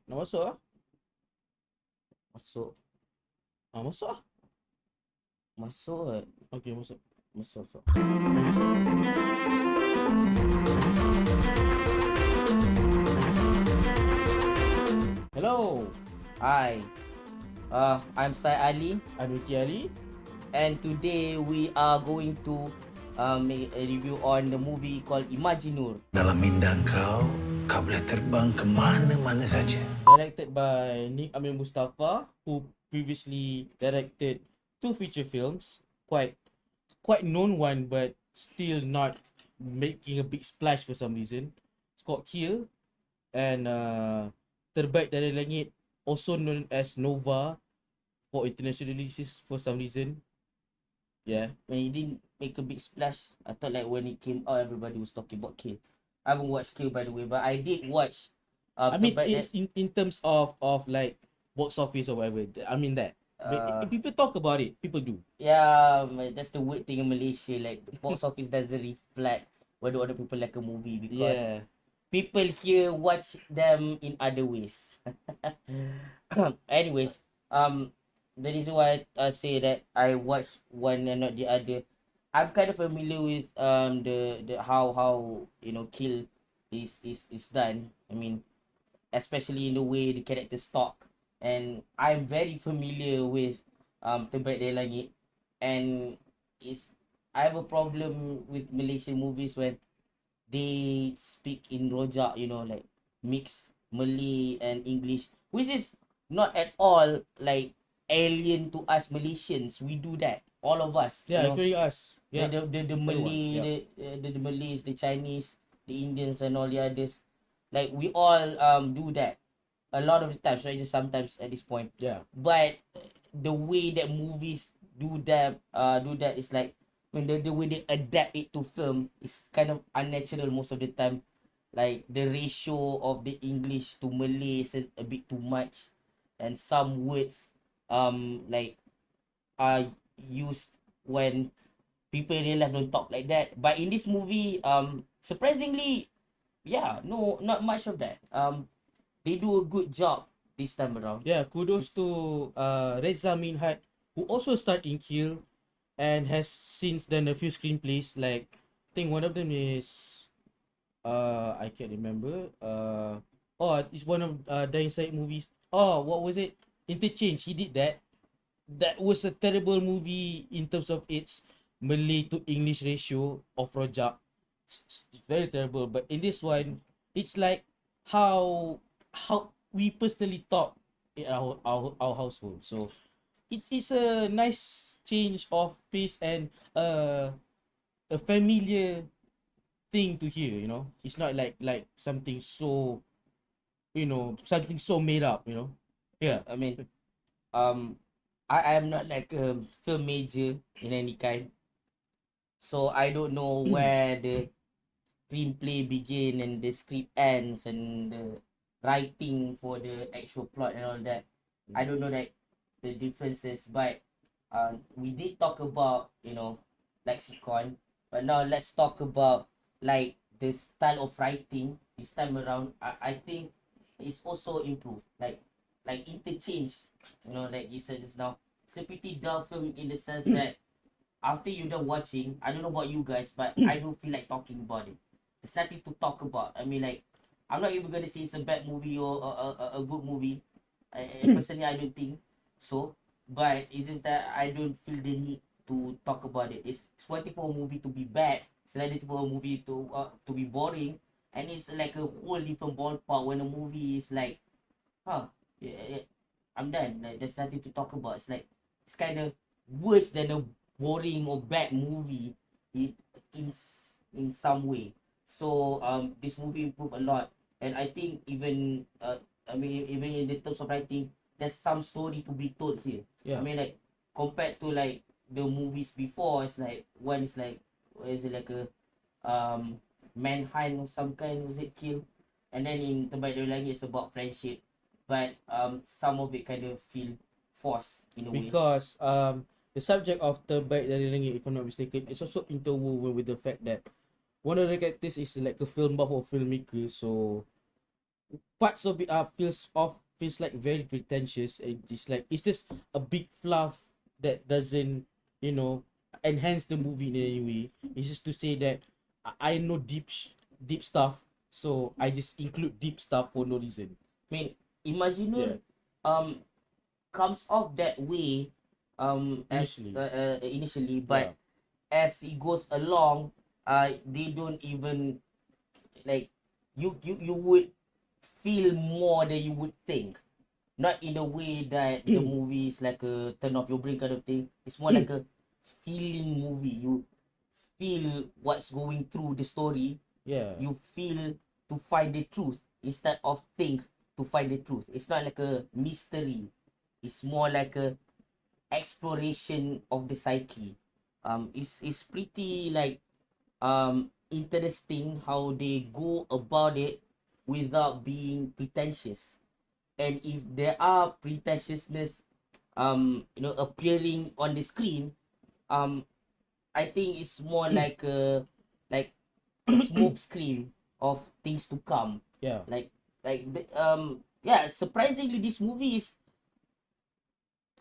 Nak masuk ah? Masuk. Masuk ah. Masuk kan? Okay, masuk. Masuk. Hello, Hi. I'm Sai Ali, I'm Kusyairy. and today we are going to make a review on the movie called ImagiNur. Dalam minda kau boleh terbang ke mana-mana saja. Directed by Amir Mustapha, who previously directed 2 feature films, quite known one, but still not making a big splash for some reason. It's called Kill, and Terbaik dari Langit, also known as Nova for international releases for some reason. Yeah. When it didn't make a big splash, I thought like when it came out, everybody was talking about Kill. I haven't watched Kill, by the way, but I did watch. I mean, Terbaik it's in terms of like box office or whatever. I mean that. But people talk about it. People do. Yeah, that's the weird thing in Malaysia. Like the box office doesn't reflect whether other people like a movie because Yeah. people here watch them in other ways. Anyways, the reason why I say that I watch one and not the other, I'm kind of familiar with the how Kill is done. I mean, especially in the way the characters talk, and I'm very familiar with Terbaik dari Langit, and is I have a problem with Malaysian movies when they speak in rojak, like mix Malay and English, which is not at all like alien to us Malaysians. We do that, all of us. Yeah, including us. Yeah. The Malay, the Malays, the Chinese, the Indians, and all the others. Like we all do that a lot of the times, right? Just sometimes at this point. Yeah. But the way that movies do that is like when the way they adapt it to film is kind of unnatural most of the time. Like the ratio of the English to Malay is a bit too much, and some words like are used when people in real life don't talk like that. But in this movie, surprisingly, yeah, no, not much of that. They do a good job this time around. Yeah, kudos to Reza Minhat, who also starred in Kill and has since done a few screenplays. Like, I think one of them is I can't remember. It's one of Dying Side movies. Oh, what was it? Interchange. He did that. That was a terrible movie in terms of its Malay to English ratio of rojak. It's very terrible. But in this one, it's like how we personally talk in our household. So it's a nice change of pace and a familiar thing to hear. It's not like something so something so made up. Yeah. I mean, I am not like a film major in any kind, so I don't know where the screenplay begin and the script ends and the writing for the actual plot and all that. I don't know like the differences, but we did talk about lexicon, but now let's talk about like the style of writing this time around. I think it's also improved, like interchange, like you said just now. It's a pretty dull film in the sense that after you're done watching, I don't know about you guys, but I don't feel like talking about it. There's nothing to talk about. I mean, like, I'm not even gonna say it's a bad movie or a good movie. Personally, I don't think so. But it's just that I don't feel the need to talk about it. It's one thing for a movie to be bad. It's another thing for a movie to be boring. And it's like a whole different ballpark when a movie is like, yeah, I'm done. Like, there's nothing to talk about. It's like it's kind of worse than a boring or bad movie in some way. So this movie improved a lot, and I think even even in the terms of writing, there's some story to be told here. Yeah. I mean, like compared to like the movies before, it's like one is like, what is it, like a manhunt or some kind, was it, kill, and then in Terbaik dari Langit it's about friendship, but some of it kind of feel forced in a way. Because the subject of Terbaik dari Langit, if I'm not mistaken, is also interwoven with the fact that one of the characters is like a film buff or filmmaker. So parts of it feels like very pretentious. It's like it's just a big fluff that doesn't, you know, enhance the movie in any way. It's just to say that I know deep stuff, so I just include deep stuff for no reason. I mean, Yeah. ImagiNur um comes off that way as Initially. initially, Yeah. but as it goes along, they don't even like you would feel more than you would think. Not in a way that the movie is like a turn off your brain kind of thing. It's more like a feeling movie. You feel what's going through the story. Yeah. You feel to find the truth instead of think to find the truth. It's not like a mystery. It's more like a exploration of the psyche. It's pretty like interesting how they go about it without being pretentious. And if there are pretentiousness appearing on the screen, um I think it's more like a smoke screen of things to come. Yeah. Yeah, surprisingly this movie is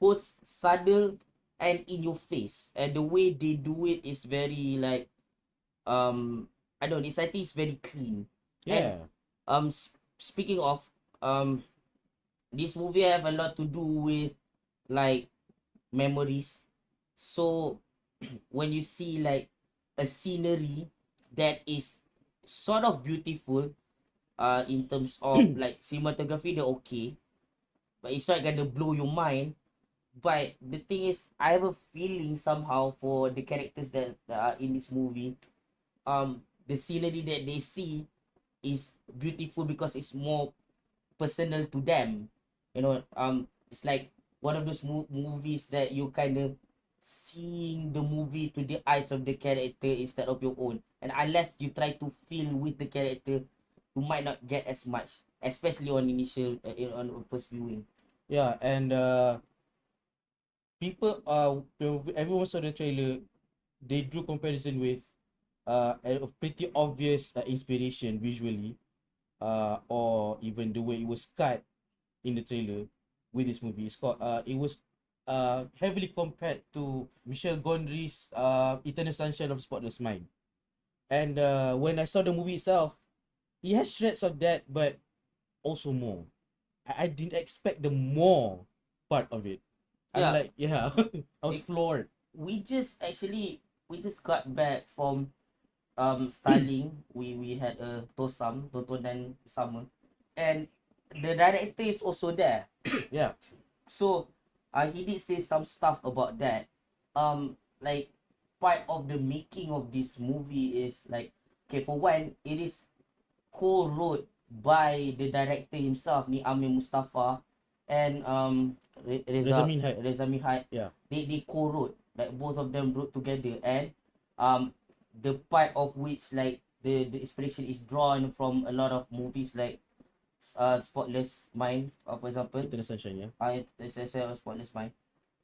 both subtle and in your face, and the way they do it is very like I don't know, I think it's very clean. And Yeah. speaking of um this movie have a lot to do with like memories. So when you see like a scenery that is sort of beautiful in terms of like cinematography, they're okay, but it's not gonna blow your mind. But the thing is, I have a feeling somehow for the characters that are in this movie. The scenery that they see is beautiful because it's more personal to them. It's like one of those movies that you kind of seeing the movie to the eyes of the character instead of your own. And unless you try to feel with the character, you might not get as much, especially on initial on first viewing. Yeah. And people everyone saw the trailer, they drew comparison with a pretty obvious inspiration visually, or even the way it was cut in the trailer with this movie. It was heavily compared to Michel Gondry's Eternal Sunshine of Spotless Mind. And when I saw the movie itself, it has shreds of that, but also more. I didn't expect the more part of it. I'm Yeah, like, yeah, I was it, floored. we just got back from styling. We had a tosam, tontonan sama, and the director is also there. Yeah. So he did say some stuff about that. Like part of the making of this movie is like, okay, for one, it is co-wrote by the director himself, ni Amir Mustapha, and Reza Minhaj. Reza Mihai. Yeah. They co-wrote, like both of them wrote together, and um the part of which like the inspiration is drawn from a lot of movies like Spotless Mind, for example. Eternal Sunshine, yeah. It's a Spotless Mind.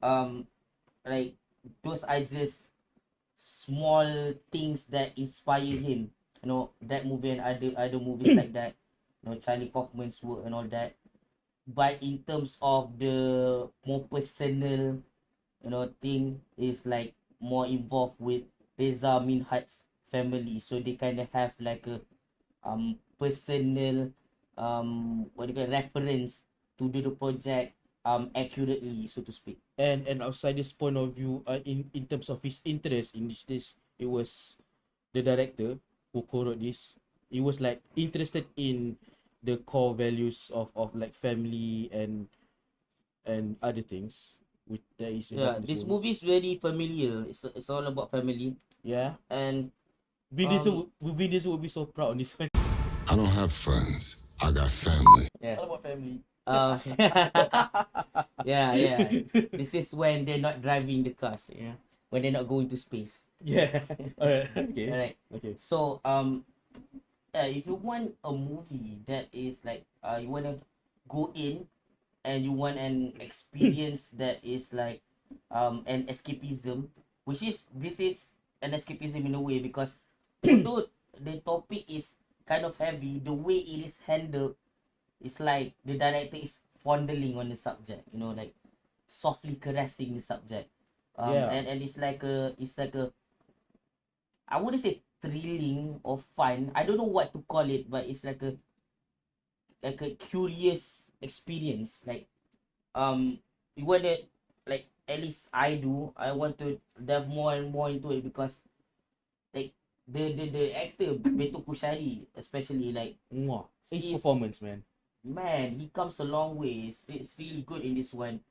Um, like those are just small things that inspire him. That movie and other movies like that. Charlie Kaufman's work and all that. But in terms of the more personal, thing is like more involved with Reza Minhaj's family. So they kind of have like a personal what do you call reference to do the project accurately, so to speak. And outside this point of view, in terms of his interest in this, it was the director who co-wrote this. He was like interested in the core values of like family and other things which that is involved Yeah, in this this movie. movie is very familiar. It's all about family. Yeah. And Vin Diesel would be so proud on this one. I don't have friends. I got family. yeah. All about family. Um, yeah. This is when they're not driving the cars, when they're not going to space. Yeah. Alright. Okay. Alright. Okay. So if you want a movie that is like you wanna go in and you want an experience that is like an escapism, which is this is an escapism in a way, because although the topic is kind of heavy, the way it is handled it's like the director is fondling on the subject, like softly caressing the subject. Yeah. And it's like a I wouldn't say thrilling or fun. I don't know what to call it, but it's like a curious experience. Like you wanna, like, at least I do. I want to delve more and more into it because like the actor Beto Kusyairy, especially, like, Mwah. Ace he's, performance, man. man, he comes a long way. It's really good in this one,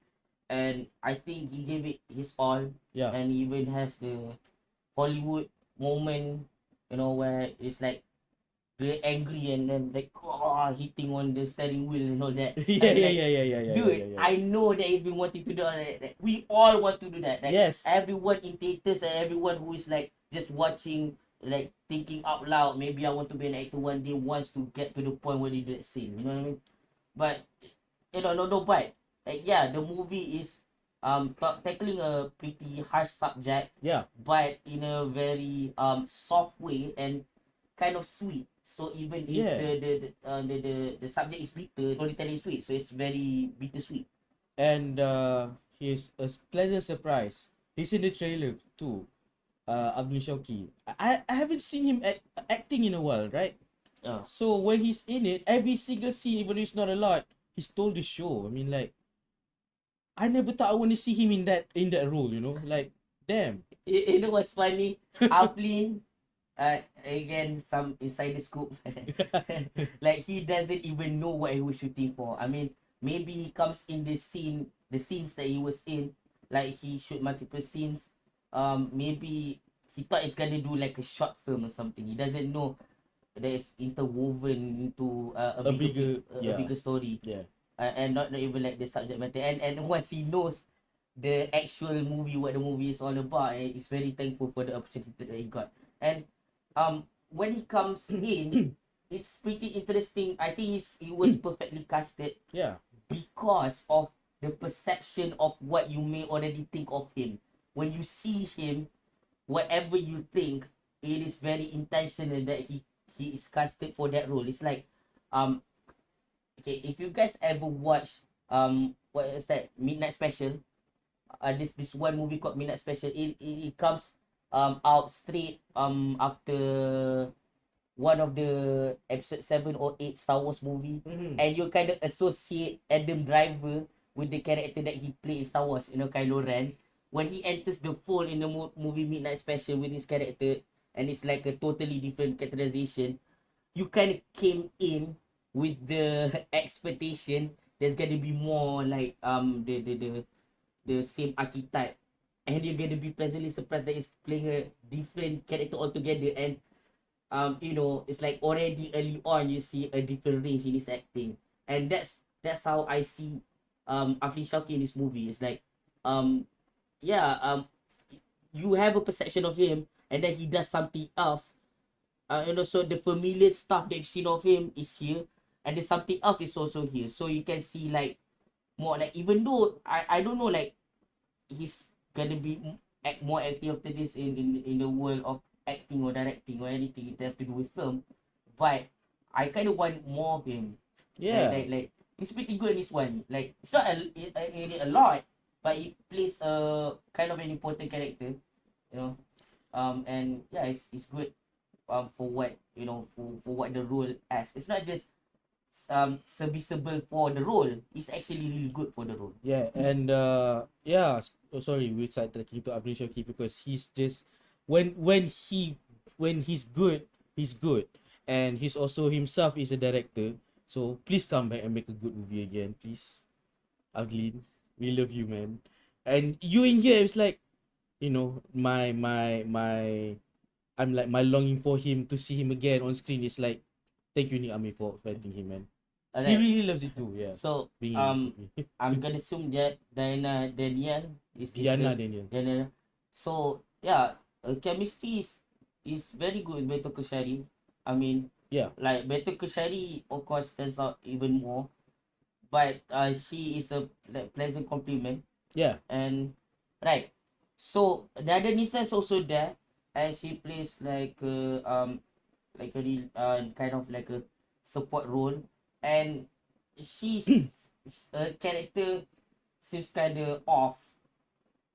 and I think he gave it his all. Yeah. And he even has the Hollywood moment, where it's like really angry and then like hitting on the steering wheel and all that. Yeah, And yeah, like, yeah, yeah, yeah, yeah, dude, yeah, yeah. I know that he's been wanting to do all that. Like, we all want to do that. Like, Yes. everyone in theaters and everyone who is like just watching, like thinking out loud, maybe I want to be an actor one day, wants to get to the point where they do that scene. You know what I mean? But no, but like, yeah, the movie is tackling a pretty harsh subject, Yeah. but in a very soft way and kind of sweet. So even if Yeah. the subject is bitter, storytelling is sweet, so it's very bittersweet. And he's a pleasant surprise. He's in the trailer too. Abdul Shauki. I haven't seen him acting in a while, right? Yeah. So when he's in it, every single scene, even if it's not a lot, he stole the show. I mean, like, I never thought I want to see him in that role. Like, damn. You know what's funny? Aplin, again, some insider scoop. Like, he doesn't even know what he was shooting for. I mean, maybe he comes in the scenes that he was in, like he shoot multiple scenes. Maybe he thought it's gonna do like a short film or something. He doesn't know that it's interwoven into A bigger, a yeah. bigger story. Yeah. And not even like the subject matter. And once he knows the actual movie, what the movie is all about, he's very thankful for the opportunity that he got. And when he comes in, it's pretty interesting. I think he was perfectly casted Yeah. because of the perception of what you may already think of him. When you see him, whatever you think, it is very intentional that he is casted for that role. It's like, okay, if you guys ever watch what is that, Midnight Special, this one movie called Midnight Special, it comes out straight after one of the episode 7 or 8 Star Wars movie. Mhm. And you kind of associate Adam Driver with the character that he played in Star Wars, Kylo Ren. When he enters the fold in the movie Midnight Special with his character, and it's like a totally different characterization, you kind of came in with the expectation there's gonna be more like the same archetype, and you're gonna be pleasantly surprised that it's playing a different character altogether. And it's like already early on you see a different range in his acting. And that's how I see Afli Shauki in this movie. It's like yeah, you have a perception of him, and then he does something else. So the familiar stuff that you've seen of him is here, and then something else is also here. So you can see like more, like, even though I don't know, like, he's gonna be more active after this in the world of acting or directing or anything that have to do with film, but I kind of want more of him. Yeah. Like he's pretty good in this one. Like, it's not a lot, but he plays a kind of an important character, you know. And yeah, it's good for what, for what the role as. It's not just serviceable for the role. It's actually really good for the role. Yeah, and sorry, we sidetracking to Abdul Shauki because he's just when he's good, and he's also himself is a director. So please come back and make a good movie again, please, Aglin. We love you, man. And you in here is like, my I'm like, my longing for him to see him again on screen is like, thank you, Nick Amir, for fighting him, man. He Alright. really loves it too, yeah. So Being in this movie. I'm gonna assume that Danielle is Danielle. Danielle. So yeah, chemistry is very good with Beto Kusyairy. I mean, Yeah. like, Beto Kusyairy of course stands out even more, but she is a like pleasant compliment. Yeah. And right, so the other Nisa is also there, and she plays like a kind of like a support role. And she's character seems kind of off,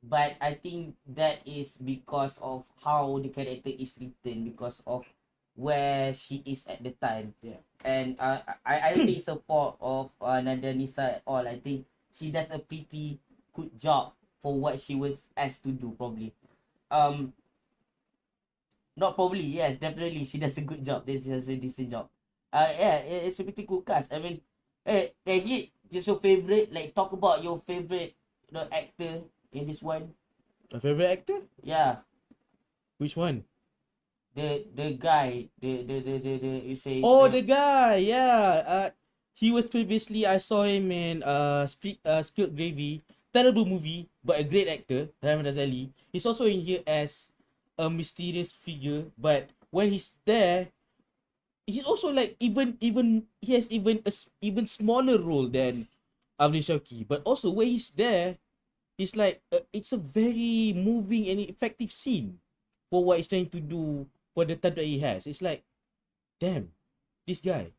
but I think that is because of how the character is written, because of where she is at the time. Yeah. And I don't think it's a fault of Nadia Nisa at all. I think she does a pretty good job for what she was asked to do, probably. Um, Not probably, yes, definitely she does a good job. This is a decent job. Yeah, it's a pretty cool cast. I mean, Hit, just your favorite. Like, talk about your favorite, actor in this one. A favorite actor? Yeah, Which one? the guy, the you say. Oh, the guy. Yeah. He was previously. I saw him in Spilled Gravy. Terrible movie, but a great actor. Rahman Azali. He's also in here as a mysterious figure, but when he's there, he's also like even he has even even smaller role than Avni Shauki. But also when he's there, it's like it's a very moving and effective scene for what he's trying to do for the time that he has. It's like, damn, this guy.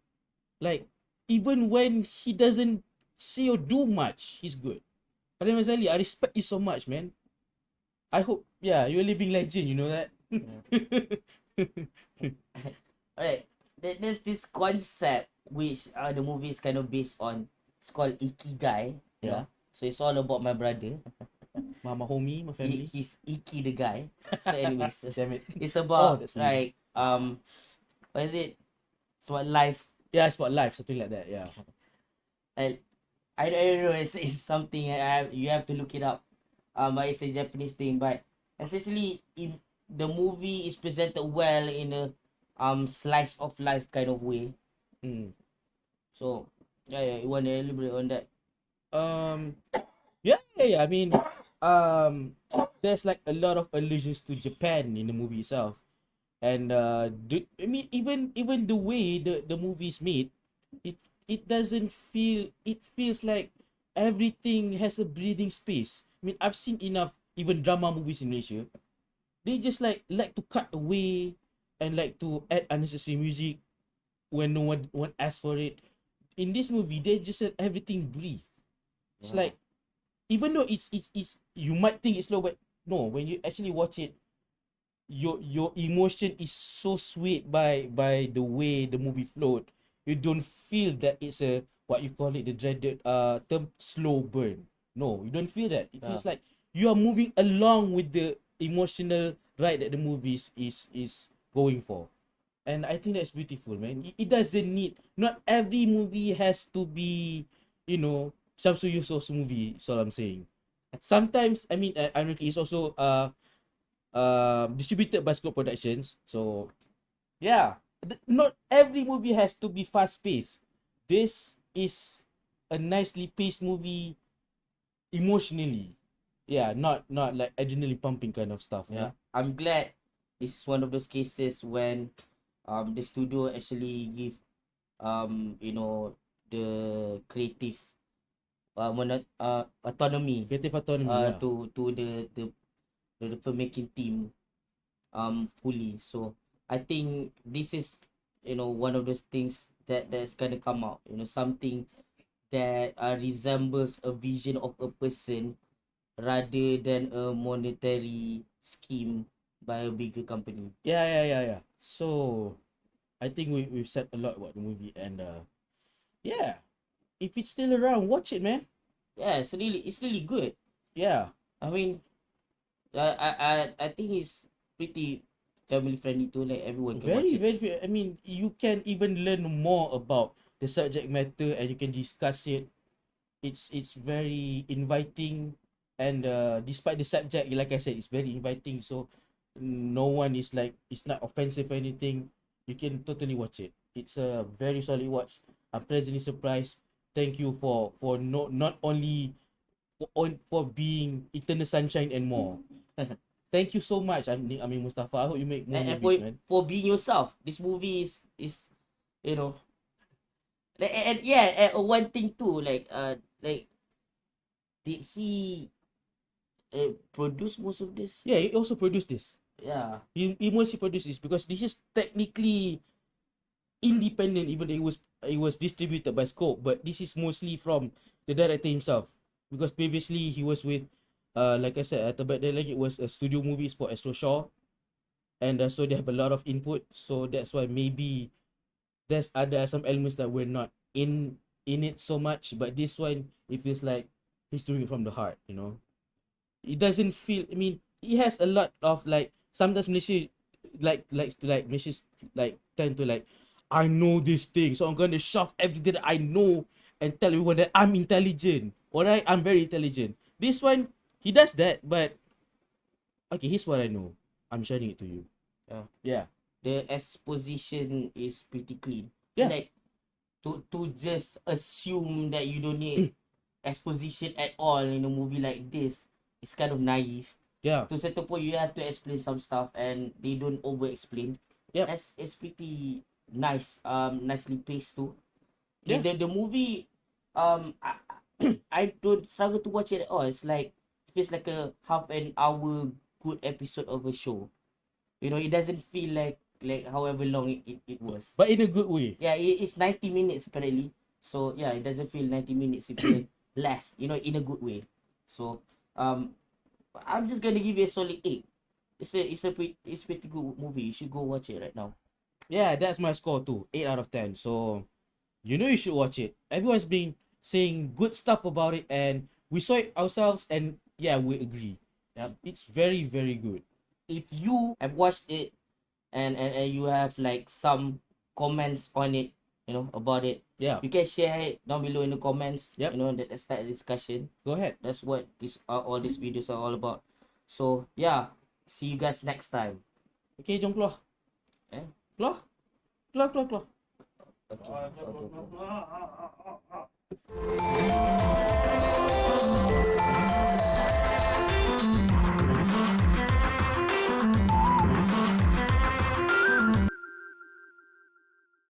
Like, even when he doesn't say or do much, he's good. Adam Azali, I respect you so much, man. I hope, yeah, you're a living legend, you know that? Alright, there's this concept which the movie is kind of based on. It's called Ikigai. Yeah. So it's all about my brother. my homie, my family. He's Iki the guy. So anyways, Damn it. it's about that's like what is it? It's about life. Yeah, it's about life, something like that, yeah. Like I don't know. It's something you have to look it up. But it's a Japanese thing. But essentially, in the movie is presented well in a slice of life kind of way. Mm. So yeah, you want to elaborate on that? Yeah. I mean, there's like a lot of allusions to Japan in the movie itself, and I mean, even the way the movie is made, it doesn't feel. It feels like everything has a breathing space. I mean, I've seen enough even drama movies in Malaysia. They just like to cut away and like to add unnecessary music when no one asks for it. In this movie, they just let everything breathe. It's like, even though it's you might think it's slow, but no, when you actually watch it, your emotion is so swayed by the way the movie flowed. You don't feel that it's a, what you call it, the dreaded term, slow burn. No, you don't feel that. It feels like you are moving along with the emotional ride that the movie is going for. And I think that's beautiful, man. It doesn't need, not every movie has to be, Shamsu Yusuf's movie. That's all I'm saying. Sometimes, I mean, ironically, it's also distributed by Scope Productions. So, yeah, not every movie has to be fast paced. This is a nicely paced movie emotionally. Yeah, not like adrenaline pumping kind of stuff. Yeah, I'm glad it's one of those cases when the studio actually give the creative autonomy Creative autonomy. to the filmmaking team fully. So I think this is one of those things that's gonna come out. Something that resembles a vision of a person rather than a monetary scheme by a bigger company. Yeah. So I think we've said a lot about the movie, and yeah, if it's still around, watch it, man. Yeah, it's really good. Yeah, I mean, I think it's pretty family friendly too. Like everyone can watch it. very. I mean, you can even learn more about the subject matter, and you can discuss it. It's very inviting, and despite the subject, like I said, it's very inviting. So no one is like, it's not offensive or anything. You can totally watch it. It's a very solid watch. I'm pleasantly surprised. Thank you for not only for being Eternal Sunshine and more. Thank you so much. I mean Mustapha. I hope you make more And movies, man. for being yourself, this movie is you know like, and yeah, one thing too, like did he produce most of this? Yeah, he also produced this. Yeah. He mostly produced this because this is technically independent, even though it was distributed by Scope, but this is mostly from the director himself, because previously he was with like I said, Terbaik Langit was a studio movies for Astro Shaw, and so they have a lot of input, so that's why maybe there are some elements that were not in it so much, but this one it feels like he's doing it from the heart, you know. It doesn't feel, I mean, it has a lot of like, sometimes Malaysia like Malaysia's like tend to like, I know this thing, so I'm gonna shove everything that I know and tell everyone that I'm intelligent. Alright, I'm very intelligent. This one, he does that, but okay, here's what I know. I'm sharing it to you. Yeah. Yeah. The exposition is pretty clean. Yeah. Like to just assume that you don't need exposition at all in a movie like this is kind of naive. Yeah. To a certain point, you have to explain some stuff, and they don't over explain. Yep. It's pretty nice. Nicely paced too. Yeah. The movie, I don't struggle to watch it at all. It's like, it feels like a half an hour good episode of a show. You know, it doesn't feel like however long it was. But in a good way. Yeah, it's 90 minutes apparently. So yeah, it doesn't feel 90 minutes. It feels less, you know, in a good way. So I'm just gonna give you a solid 8. It's pretty good movie. You should go watch it right now. Yeah, that's my score too. 8 out of 10. So you know you should watch it. Everyone's been saying good stuff about it, and we saw it ourselves, and yeah, we agree. Yep. It's very, very good. If you have watched it and you have like some comments on it, you know, about it, Yeah, you can share it down below in the comments. Yep. You know, let's start a discussion. go ahead. That's what all these videos are all about. So yeah, see you guys next time. Okay, jom keluar. Eh? Keluar. Keluar, keluar, keluar. Okay.